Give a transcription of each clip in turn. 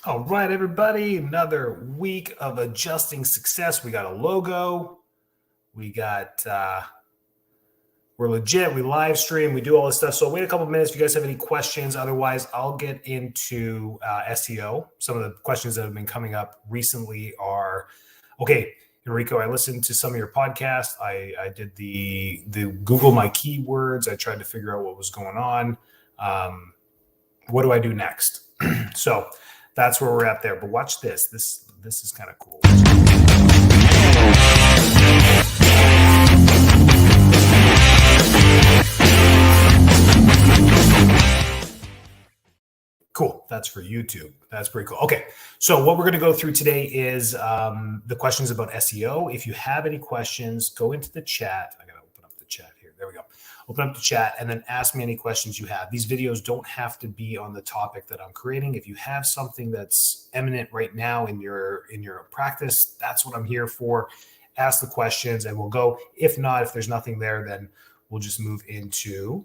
All right, everybody, another week of adjusting success. We got a logo. We got, we're legit. We live stream. We do all this stuff. So wait a couple minutes if you guys have any questions. Otherwise, I'll get into SEO. Some of the questions that have been coming up recently are, okay, Enrico, I listened to some of your podcasts. I did the Google my keywords. I tried to figure out what was going on. What do I do next? So that's where we're at there. But watch this. This is kind of cool. Cool. That's for YouTube. That's pretty cool. Okay. So what we're going to go through today is the questions about SEO. If you have any questions, go into the chat. I got to open up the chat here. There we go. Open up the chat and then ask me any questions you have. These videos don't have to be on the topic that I'm creating. If you have something that's eminent right now in your practice, that's what I'm here for. Ask the questions and we'll go. If not, if there's nothing there, then we'll just move into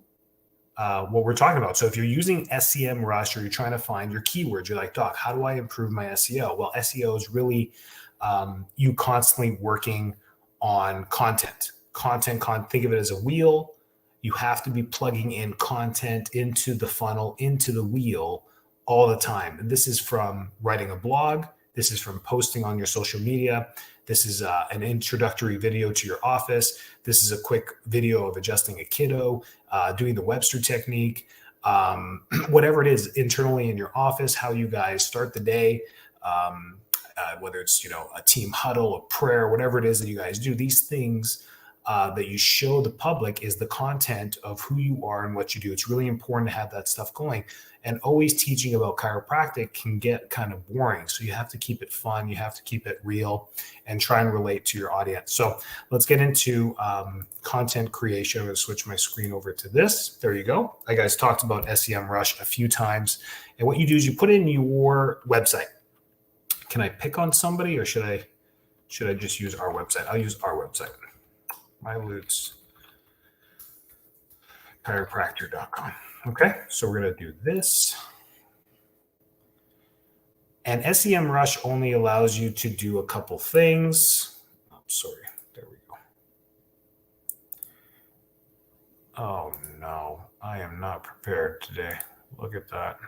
what we're talking about. So if you're using SEMrush or you're trying to find your keywords, you're like, Doc, how do I improve my SEO? Well, SEO is really you constantly working on content. Think of it as a wheel. You have to be plugging in content into the funnel, into the wheel all the time. And this is from writing a blog. This is from posting on your social media. This is an introductory video to your office. This is a quick video of adjusting a kiddo, doing the Webster technique, whatever it is internally in your office, how you guys start the day, whether it's, a team huddle, a prayer, whatever it is that you guys do, these things that you show the public is the content of who you are and what you do. It's really important to have that stuff going. And always teaching about chiropractic can get kind of boring. So you have to keep it fun. You have to keep it real and try and relate to your audience. So let's get into content creation. I'm going to switch my screen over to this. There you go. I guys talked about SEMrush a few times. And what you do is you put in your website. Can I pick on somebody or should I just use our website? I'll use our website. MyLutesChiropractor.com. Okay, so we're going to do this. And SEMrush only allows you to do a couple things. Oh, sorry. There we go. Oh, no. I am not prepared today. Look at that.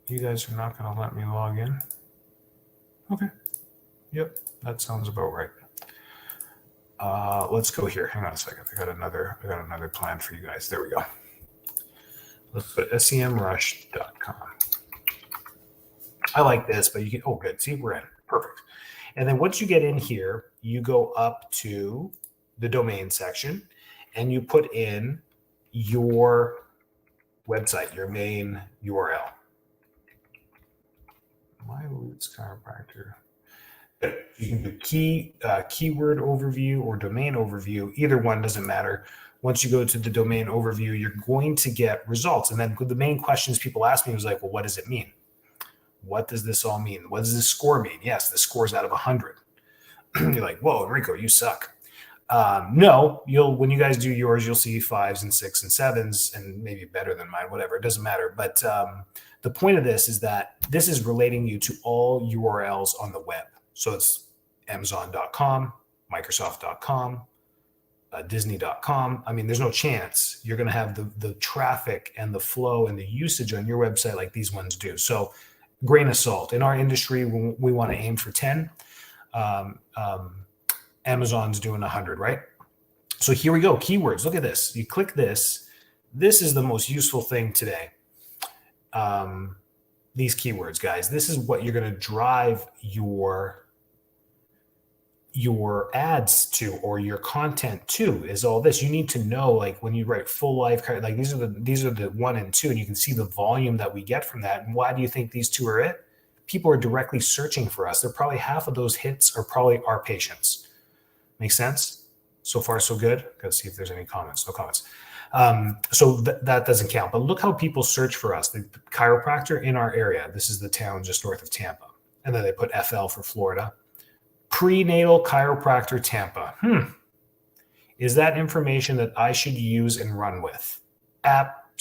You guys are not going to let me log in? Okay. Yep, that sounds about right. Let's go here. Hang on a second. I got another plan for you guys. There we go. Let's put SEMrush.com. I like this, but you can, oh, good. See, we're in. Perfect. And then once you get in here, you go up to the domain section and you put in your website, your main URL. My Lutz Chiropractor. You can do keyword overview or domain overview. Either one doesn't matter. Once you go to the domain overview, you're going to get results. And then the main questions people ask me was like, well, what does it mean? What does this all mean? What does this score mean? Yes, the score's out of 100. You're like, whoa, Enrico, you suck. No, when you guys do yours, you'll see 5s and 6s and 7s and maybe better than mine, whatever. It doesn't matter. But the point of this is that this is relating you to all URLs on the web. So it's Amazon.com, Microsoft.com, Disney.com. I mean, there's no chance you're going to have the traffic and the flow and the usage on your website like these ones do. So grain of salt. In our industry, we want to aim for 10. Amazon's doing 100, right? So here we go. Keywords. Look at this. You click this. This is the most useful thing today. These keywords, guys. This is what you're going to drive your ads to or your content to is all this. You need to know, like when you write full life, like these are the 1 and 2, and you can see the volume that we get from that. And why do you think these two are it? People are directly searching for us. They're probably half of those hits are probably our patients. Make sense? So far, so good. Gotta see if there's any comments. No comments. So that doesn't count. But look how people search for us. The chiropractor in our area. This is the town just north of Tampa. And then they put FL for Florida. Prenatal chiropractor Tampa. Is that information that I should use and run with?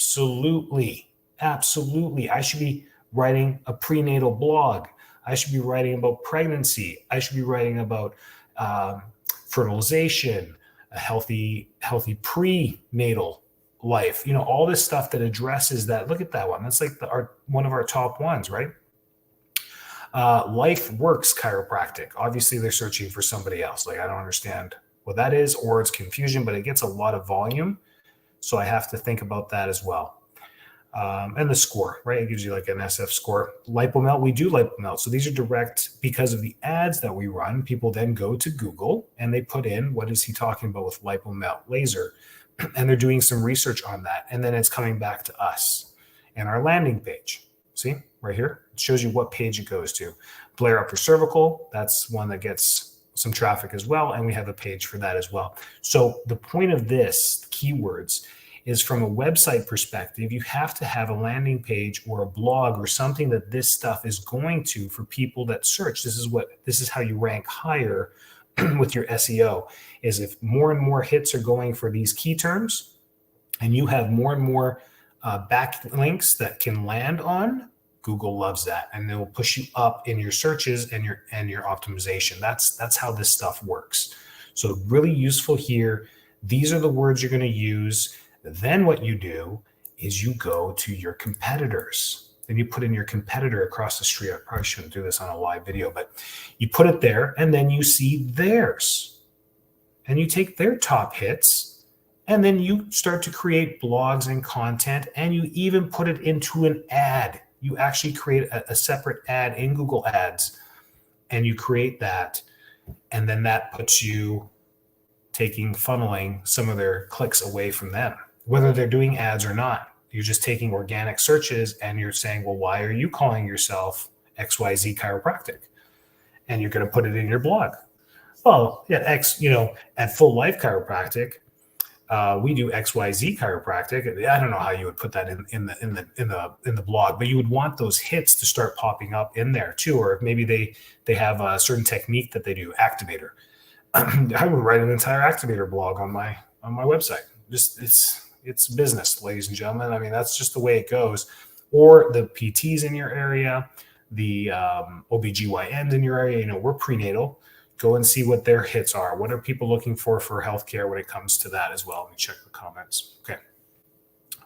Absolutely. Absolutely. I should be writing a prenatal blog. I should be writing about pregnancy. I should be writing about fertilization, a healthy prenatal life. You know, all this stuff that addresses that. Look at that one. That's like one of our top ones, right? Life Works Chiropractic. Obviously, they're searching for somebody else. Like, I don't understand what that is, or it's confusion, but it gets a lot of volume. So I have to think about that as well. And the score, right? It gives you like an SF score. LipoMelt, we do LipoMelt. So these are direct because of the ads that we run. People then go to Google and they put in, what is he talking about with LipoMelt laser? And they're doing some research on that. And then it's coming back to us and our landing page. See right here, it shows you what page it goes to. Blare upper cervical, that's one that gets some traffic as well. And we have a page for that as well. So the point of this keywords is, from a website perspective, you have to have a landing page or a blog or something that this stuff is going to for people that search. This is how you rank higher with your SEO, is if more and more hits are going for these key terms and you have more and more backlinks that can land on, Google loves that, and they will push you up in your searches and your optimization. That's how this stuff works. So really useful here. These are the words you're going to use. Then what you do is you go to your competitors. Then you put in your competitor across the street. I probably shouldn't do this on a live video, but you put it there and then you see theirs. And you take their top hits and then you start to create blogs and content, and you even put it into an ad. You actually create a separate ad in Google Ads, and you create that. And then that puts you funneling some of their clicks away from them, whether they're doing ads or not. You're just taking organic searches and you're saying, well, why are you calling yourself XYZ Chiropractic? And you're going to put it in your blog. Well, yeah, at Full Life Chiropractic, we do XYZ Chiropractic. I don't know how you would put that in the blog, but you would want those hits to start popping up in there too. Or maybe they have a certain technique that they do, activator. I would write an entire activator blog on my website. Just it's business, ladies and gentlemen. I mean, that's just the way it goes. Or the PTs in your area, the OBGYNs in your area. You know, we're prenatal. Go and see what their hits are. What are people looking for healthcare when it comes to that as well? Let me check the comments. Okay.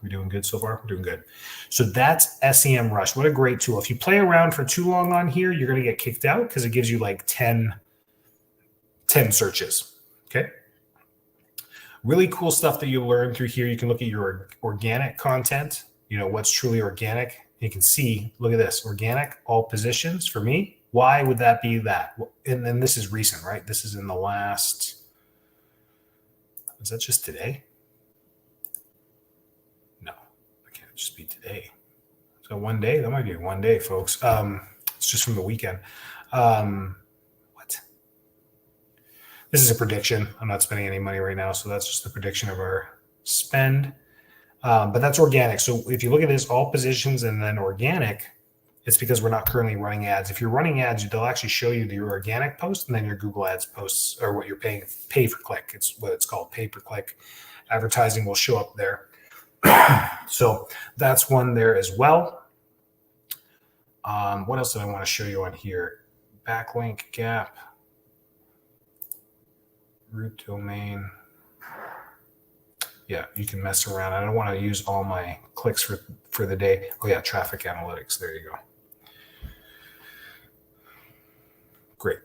We doing good so far? We're doing good. So that's SEMrush. What a great tool. If you play around for too long on here, you're going to get kicked out because it gives you like 10 searches. Okay. Really cool stuff that you learn through here. You can look at your organic content, you know, what's truly organic. You can see, look at this, organic, all positions for me. Why would that be that? And then this is recent, right? This is in the last, is that just today? No, it can't just be today. So one day, that might be one day, folks. It's just from the weekend. What? This is a prediction. I'm not spending any money right now, so that's just the prediction of our spend. But that's organic. So if you look at this, all positions and then organic, it's because we're not currently running ads. If you're running ads, they'll actually show you your organic post and then your Google Ads posts, or what you're paying pay for click. It's what it's called, pay per click. Advertising will show up there. So that's one there as well. What else did I want to show you on here? Backlink gap, root domain. Yeah, you can mess around. I don't want to use all my clicks for the day. Oh yeah, traffic analytics. There you go. Great.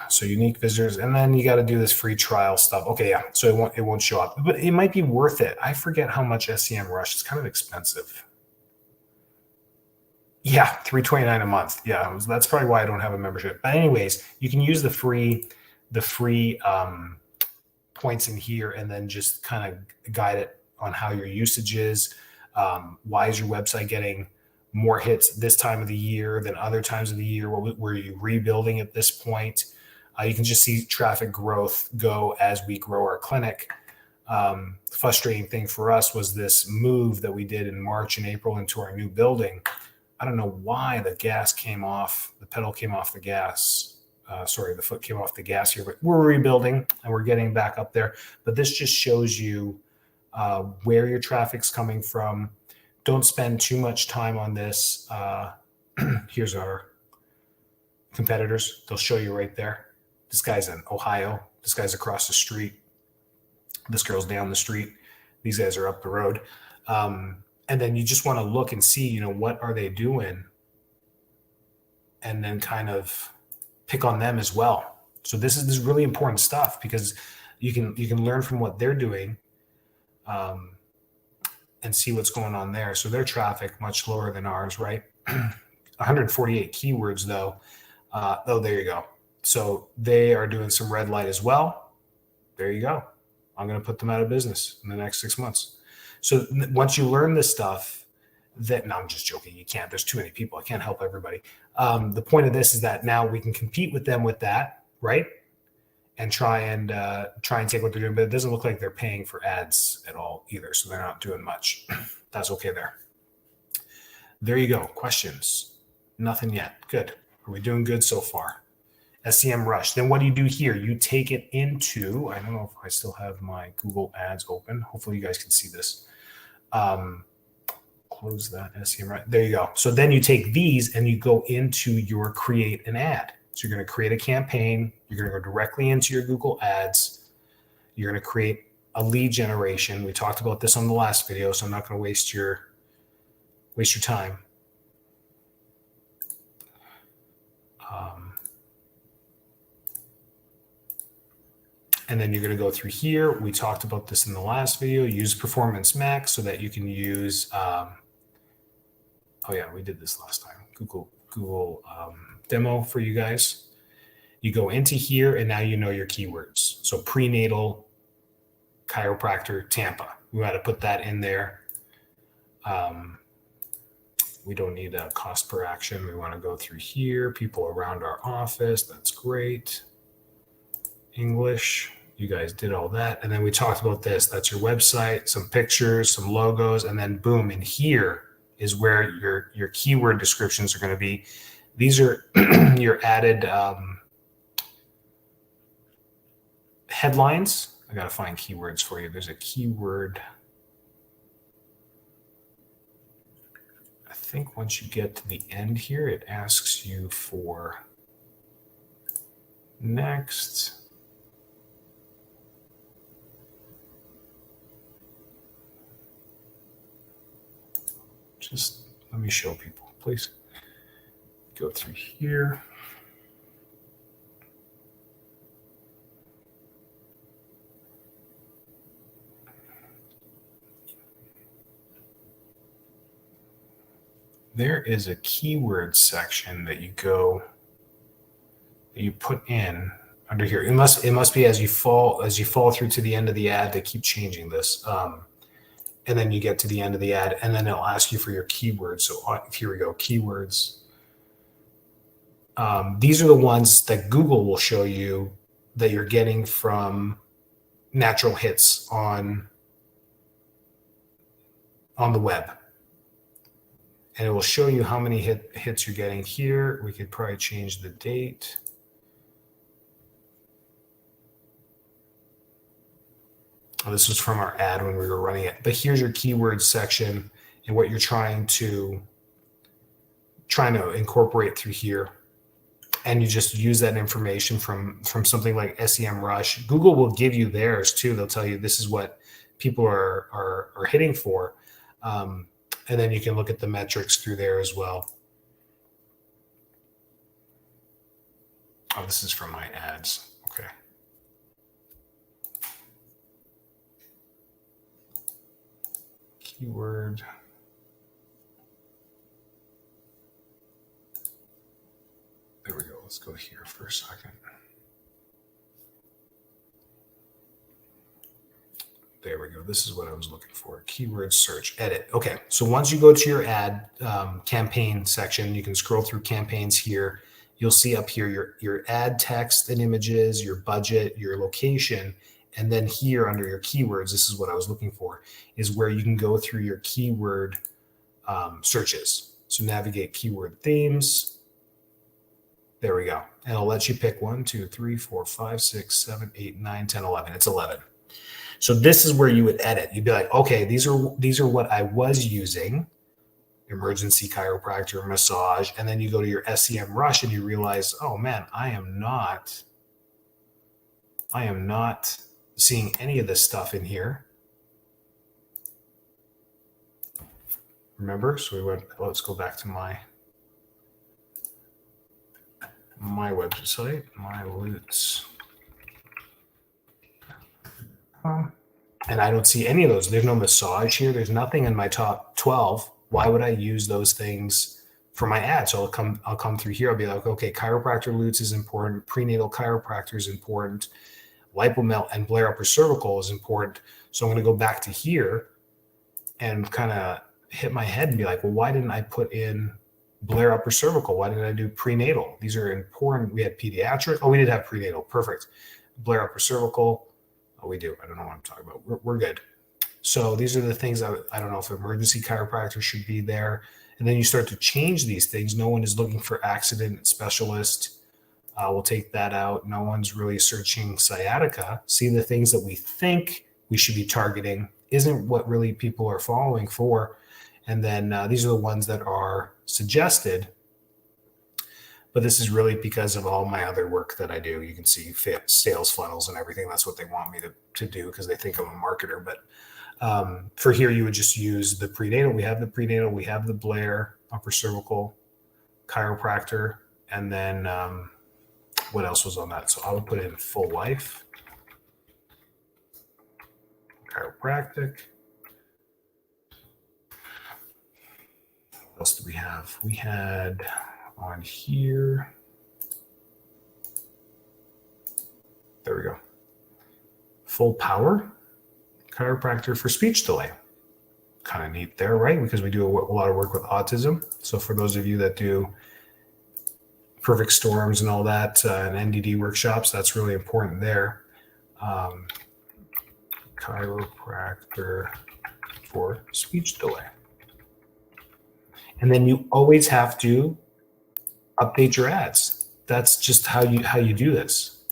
So unique visitors, and then you got to do this free trial stuff. Okay, yeah. So it won't show up, but it might be worth it. I forget how much SEMrush. It's kind of expensive. Yeah, $329 a month. Yeah, that's probably why I don't have a membership. But anyways, you can use the free points in here, and then just kind of guide it on how your usage is. Why is your website getting more hits this time of the year than other times of the year? Were you rebuilding at this point? You can just see traffic growth go as we grow our clinic. The frustrating thing for us was this move that we did in March and April into our new building. I don't know why the pedal came off the gas. The foot came off the gas here, but we're rebuilding and we're getting back up there. But this just shows you where your traffic's coming from. don't spend too much time on this. Here's our competitors. They'll show you right there. This guy's in Ohio. This guy's across the street. This girl's down the street. These guys are up the road. And then you just want to look and see, you know, what are they doing? And then kind of pick on them as well. So this is really important stuff, because you can learn from what they're doing and see what's going on there. So their traffic much lower than ours, right? 148 keywords though. Oh, there you go. So they are doing some red light as well. There you go. I'm going to put them out of business in the next 6 months. So once you learn this stuff, no, I'm just joking. You can't. There's too many people. I can't help everybody. The point of this is that now we can compete with them with that, right? And try and take what they're doing. But it doesn't look like they're paying for ads at all either. So they're not doing much. That's okay there. There you go. Questions? Nothing yet. Good. Are we doing good so far? SEM Rush. Then what do you do here? You take it into, I don't know if I still have my Google Ads open. Hopefully you guys can see this. Close that SEM Rush. There you go. So then you take these and you go into your create an ad. So you're going to create a campaign. You're going to go directly into your Google Ads. You're going to create a lead generation. We talked about this on the last video, so I'm not going to waste your time. And then you're going to go through here. We talked about this in the last video. Use Performance Max so that you can use, oh yeah, we did this last time. Google demo for you guys. You go into here and now you know your keywords. So prenatal, chiropractor, Tampa. We got to put that in there. We don't need a cost per action. We want to go through here. People around our office. That's great. English. You guys did all that. And then we talked about this. That's your website, some pictures, some logos, and then boom, in here is where your keyword descriptions are going to be. These are your added headlines. I got to find keywords for you. There's a keyword. I think once you get to the end here, it asks you for next. Just let me show people, please. Go through here. There is a keyword section that you put in under here. It must be as you fall through to the end of the ad. They keep changing this. And then you get to the end of the ad, and then it'll ask you for your keywords. So here we go, keywords. These are the ones that Google will show you that you're getting from natural hits on the web. And it will show you how many hits you're getting here. We could probably change the date. Oh, this was from our ad when we were running it. But here's your keywords section and what you're trying to incorporate through here. And you just use that information from something like SEM Rush. Google will give you theirs too. They'll tell you this is what people are hitting for. And then you can look at the metrics through there as well. Oh, this is from my ads. Okay. Keyword. There we go. Let's go here for a second. There we go. This is what I was looking for. Keyword search, edit. Okay. So once you go to your ad campaign section, you can scroll through campaigns here. You'll see up here your ad text and images, your budget, your location. And then here under your keywords, this is what I was looking for, is where you can go through your keyword searches. So navigate keyword themes. There we go. And it'll let you pick 1, 2, 3, 4, 5, 6, 7, 8, 9, 10, 11. It's 11. So this is where you would edit. You'd be like, okay, these are what I was using. emergency chiropractor, massage, and then you go to your SEM rush and you realize, oh man, I am not seeing any of this stuff in here. Remember? So we went, let's go back to my website, myloots. And I don't see any of those. There's no massage here. There's nothing in my top 12. Why would I use those things for my ad? So I'll come through here. I'll be like, okay, chiropractor loots is important. Prenatal chiropractor is important. Lipomelt and Blair upper cervical is important. So I'm going to go back to here and kind of hit my head and be like, well, why didn't I put in Blair upper cervical? Why didn't I do prenatal? These are important. We had pediatric. Oh, we did have prenatal. Perfect. Blair upper cervical. Oh, we do. I don't know what I'm talking about. We're good. So these are the things I don't know if emergency chiropractor should be there. And then you start to change these things. No one is looking for accident specialist. We'll take that out. No one's really searching sciatica. See, the things that we think we should be targeting isn't what really people are following for. And then these are the ones that are suggested. But this is really because of all my other work that I do. You can see sales funnels and everything. That's what they want me to do because they think I'm a marketer. But for here, you would just use the prenatal. We have the prenatal. We have the Blair upper cervical chiropractor. And then what else was on that? So I would put in full life chiropractic. What else do we have? We had on here. There we go. Full power chiropractor for speech delay. Kind of neat there, right? Because we do a lot of work with autism. So for those of you that do perfect storms and all that and NDD workshops, that's really important there. Chiropractor for speech delay. And then you always have to update your ads. That's just how you do this.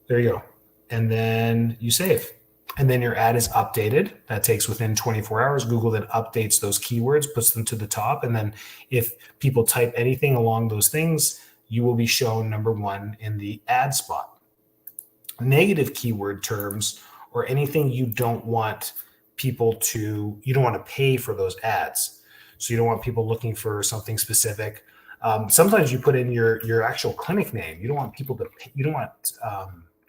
There you go. And then you save. And then your ad is updated. That takes within 24 hours. Google then updates those keywords, puts them to the top. And then if people type anything along those things, you will be shown number one in the ad spot. Negative keyword terms or anything you don't want people to, you don't want to pay for those ads. So you don't want people looking for something specific. Sometimes you put in your actual clinic name. You don't want people to pay, you don't want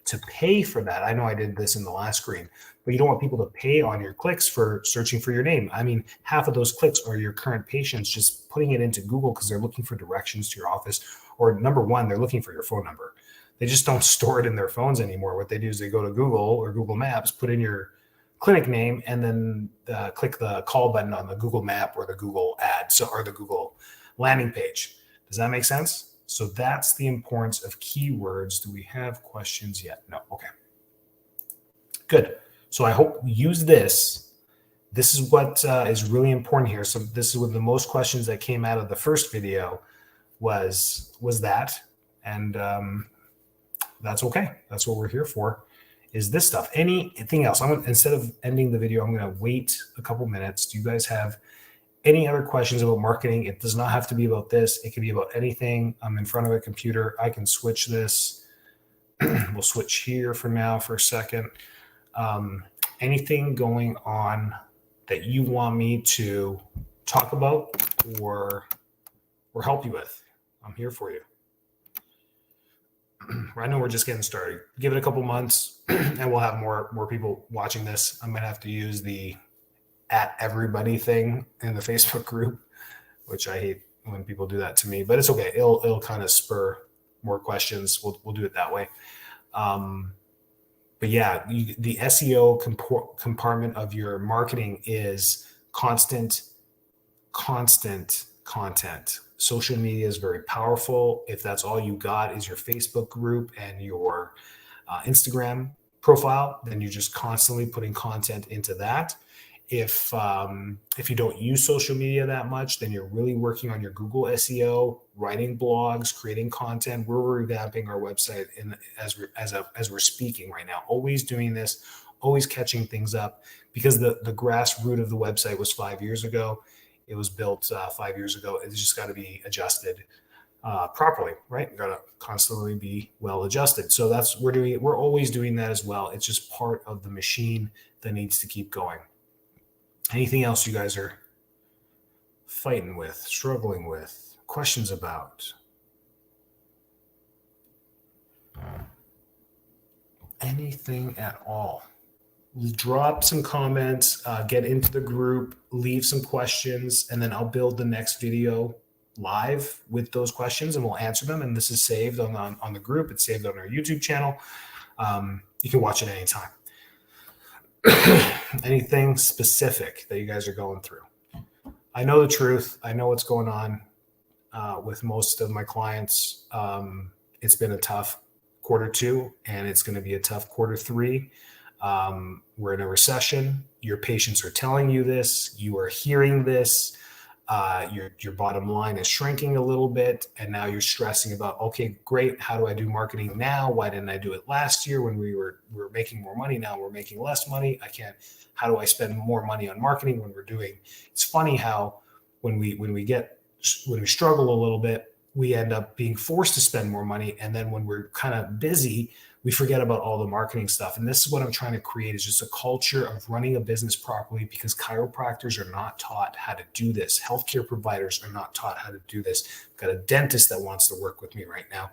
to pay for that. I know I did this in the last screen, but you don't want people to pay on your clicks for searching for your name. I mean, half of those clicks are your current patients just putting it into Google because they're looking for directions to your office, or number one, they're looking for your phone number. They just don't store it in their phones anymore. What they do is they go to Google or Google Maps, put in your clinic name, and then click the call button on the Google map or the Google ad, or the Google landing page. Does that make sense? So that's the importance of keywords. Do we have questions yet? No. Okay. Good. So I hope you use this. This is what is really important here. So this is what the most questions that came out of the first video was that. And that's okay. That's what we're here for, is this stuff. Anything else? Instead of ending the video, I'm going to wait a couple minutes. Do you guys have any other questions about marketing? It does not have to be about this. It can be about anything. I'm in front of a computer. I can switch this. We'll switch here for now for a second. Anything going on that you want me to talk about or help you with, I'm here for you. I know we're just getting started. Give it a couple months and we'll have more people watching this. I'm going to have to use the @everybody thing in the Facebook group, which I hate when people do that to me, but it's okay. It'll kind of spur more questions. We'll do it that way. But yeah, the SEO compartment of your marketing is constant content. Social media is very powerful. If that's all you got is your Facebook group and your Instagram profile, then you're just constantly putting content into that. If you don't use social media that much, then you're really working on your Google SEO, writing blogs, creating content. We're revamping our website as we're speaking right now. Always doing this, always catching things up, because the grassroots of the website was 5 years ago. It was built 5 years ago. It's just got to be adjusted properly, right? You got to constantly be well adjusted. So that's we're always doing that as well. It's just part of the machine that needs to keep going. Anything else you guys are fighting with, struggling with, questions about? Anything at all? Drop some comments, get into the group, leave some questions, and then I'll build the next video live with those questions and we'll answer them. And this is saved on the group. It's saved on our YouTube channel. You can watch it anytime. Anything specific that you guys are going through? I know the truth. I know what's going on with most of my clients. It's been a tough Q2 and it's going to be a tough Q3. We're in a recession. Your patients are telling you this. You are hearing this. Your bottom line is shrinking a little bit. And now you're stressing about, okay, great. How do I do marketing now? Why didn't I do it last year when we were making more money? Now we're making less money. I can't, how do I spend more money on marketing when we're doing, it's funny how when we struggle a little bit, we end up being forced to spend more money. And then when we're kind of busy, we forget about all the marketing stuff. And this is what I'm trying to create, is just a culture of running a business properly, because chiropractors are not taught how to do this. Healthcare providers are not taught how to do this. I've got a dentist that wants to work with me right now.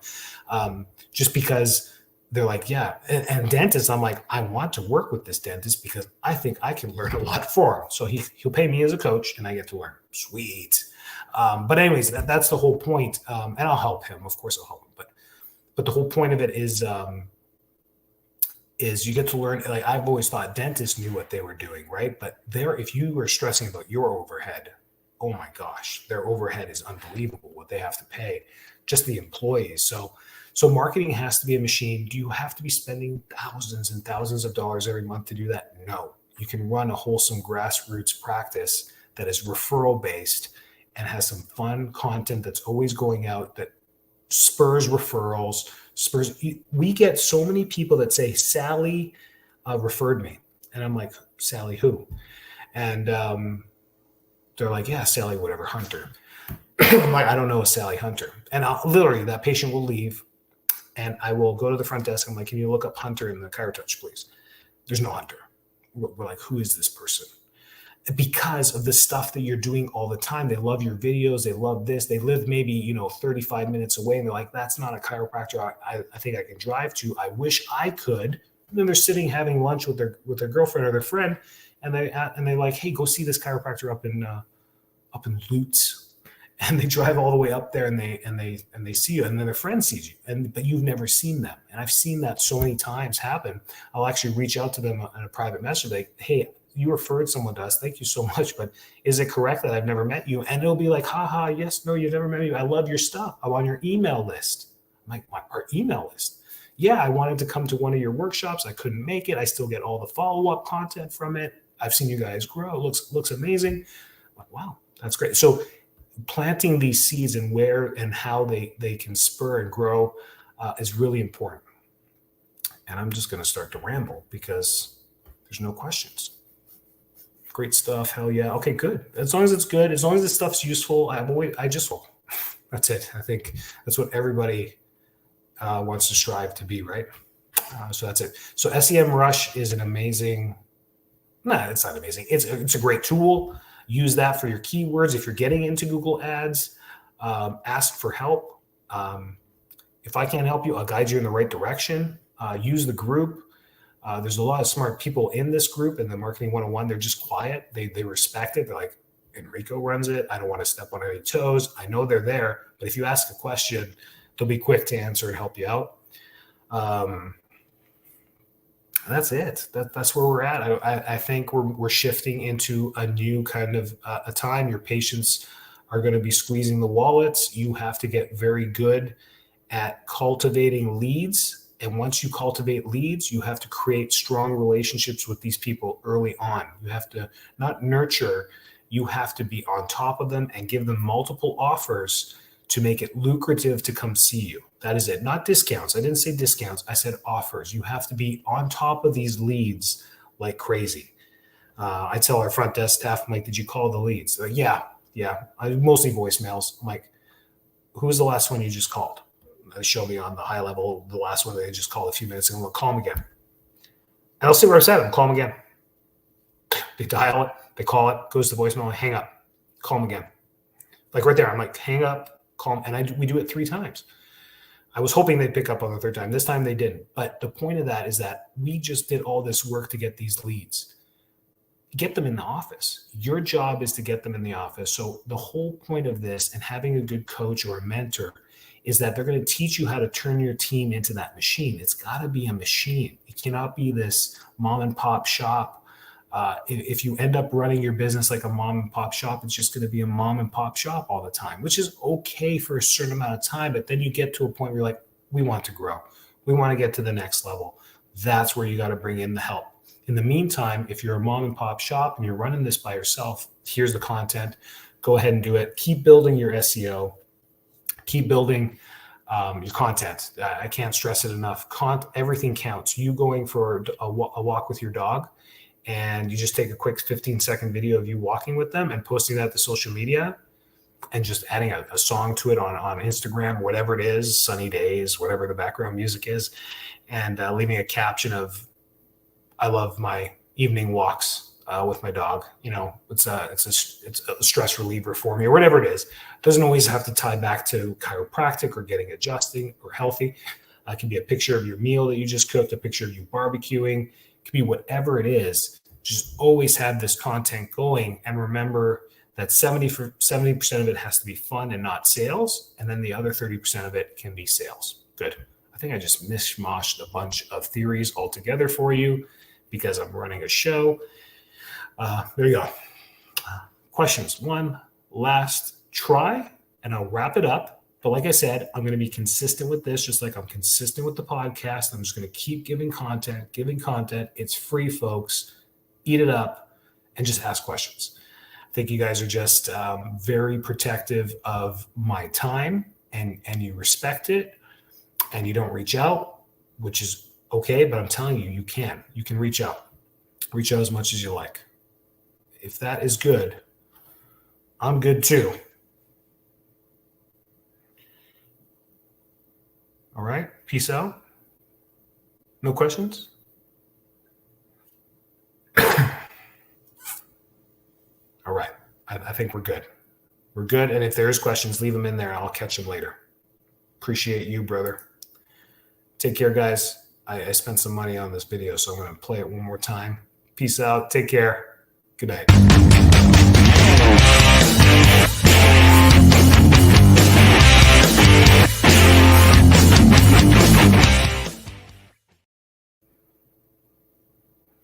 Just because they're like, yeah. And dentists, I'm like, I want to work with this dentist because I think I can learn a lot for him. So he'll pay me as a coach and I get to learn. Sweet. But anyways, that's the whole point. And I'll help him. Of course I'll help him. But the whole point of it is you get to learn. Like, I've always thought dentists knew what they were doing, right? But if you were stressing about your overhead, oh my gosh, their overhead is unbelievable what they have to pay, just the employees. So marketing has to be a machine. Do you have to be spending thousands and thousands of dollars every month to do that? No. You can run a wholesome grassroots practice that is referral based and has some fun content that's always going out that spurs referrals. We get so many people that say, Sally referred me. And I'm like, Sally who? And they're like, yeah, Sally, whatever, Hunter. I'm like, I don't know a Sally Hunter. And literally that patient will leave and I will go to the front desk. I'm like, can you look up Hunter in the ChiroTouch, please? There's no Hunter. We're like, who is this person? Because of the stuff that you're doing all the time. They love your videos. They love this. They live maybe, 35 minutes away. And they're like, that's not a chiropractor I think I can drive to. I wish I could. And then they're sitting having lunch with their girlfriend or their friend. And they like, hey, go see this chiropractor up in Lutz. And they drive all the way up there and they see you. And then their friend sees you. But you've never seen them. And I've seen that so many times happen. I'll actually reach out to them in a private message, like, hey, you referred someone to us. Thank you so much. But is it correct that I've never met you? And it'll be like, haha, yes, no, you've never met me. I love your stuff. I'm on your email list. I'm like, our email list? Yeah, I wanted to come to one of your workshops. I couldn't make it. I still get all the follow-up content from it. I've seen you guys grow. It looks amazing. I'm like, wow, that's great. So planting these seeds and where and how they can spur and grow is really important. And I'm just going to start to ramble because there's no questions. Great stuff. Hell yeah. Okay, good. As long as it's good, as long as this stuff's useful, that's it. I think that's what everybody wants to strive to be, right? So that's it. So SEMrush is an amazing, it's not amazing. It's a great tool. Use that for your keywords. If you're getting into Google Ads, ask for help. If I can't help you, I'll guide you in the right direction. Use the group. There's a lot of smart people in this group in the Marketing 101. They're just quiet. They respect it. They're like, Enrico runs it. I don't want to step on any toes. I know they're there, but if you ask a question, they'll be quick to answer and help you out. That's it. That's where we're at. I think we're shifting into a new kind of a time. Your patients are going to be squeezing the wallets. You have to get very good at cultivating leads. And once you cultivate leads, you have to create strong relationships with these people early on. You have to not nurture, you have to be on top of them and give them multiple offers to make it lucrative to come see you. That is it. Not discounts. I didn't say discounts. I said offers. You have to be on top of these leads like crazy. I tell our front desk staff, I'm like, did you call the leads? They're like, yeah. Yeah, mostly voicemails. I'm like, who was the last one you just called? They show me on the high level, the last one they just called a few minutes ago. I'm like, call them again. And I'll see where I said them. Call them again. They dial it. They call it. Goes to voicemail. And hang up. Call them again. Like right there. I'm like, hang up. Call them. And we do it 3 times. I was hoping they'd pick up on the 3rd time. This time they didn't. But the point of that is that we just did all this work to get these leads. Get them in the office. Your job is to get them in the office. So the whole point of this and having a good coach or a mentor is that they're going to teach you how to turn your team into that machine. It's got to be a machine. It cannot be this mom and pop shop. If you end up running your business like a mom and pop shop, it's just going to be a mom and pop shop all the time, which is okay for a certain amount of time. But then you get to a point where you're like, we want to grow. We want to get to the next level. That's where you got to bring in the help. In the meantime, if you're a mom and pop shop and you're running this by yourself, here's the content. Go ahead and do it. Keep building your SEO. Keep building your content. I can't stress it enough. Everything counts. You going for a walk with your dog and you just take a quick 15-second video of you walking with them and posting that to social media and just adding a song to it on Instagram, whatever it is, sunny days, whatever the background music is, and leaving a caption of, I love my evening walks with my dog. You know, it's a stress reliever for me, or whatever it is. It doesn't always have to tie back to chiropractic or getting adjusting or healthy. It can be a picture of your meal that you just cooked, a picture of you barbecuing. It can be whatever it is. Just always have this content going, and remember that 70% of it has to be fun and not sales, and then the other 30% of it can be sales. Good. I think I just mishmashed a bunch of theories altogether for you because I'm running a show. There you go. Questions. One last try, and I'll wrap it up. But like I said, I'm going to be consistent with this, just like I'm consistent with the podcast. I'm just going to keep giving content. It's free, folks. Eat it up and just ask questions. I think you guys are just very protective of my time, and you respect it, and you don't reach out, which is okay. But I'm telling you, you can reach out. Reach out as much as you like. If that is good, I'm good too. All right. Peace out. No questions? All right. I think we're good. We're good. And if there's questions, leave them in there. I'll catch them later. Appreciate you, brother. Take care, guys. I spent some money on this video, so I'm going to play it one more time. Peace out. Take care. Good night.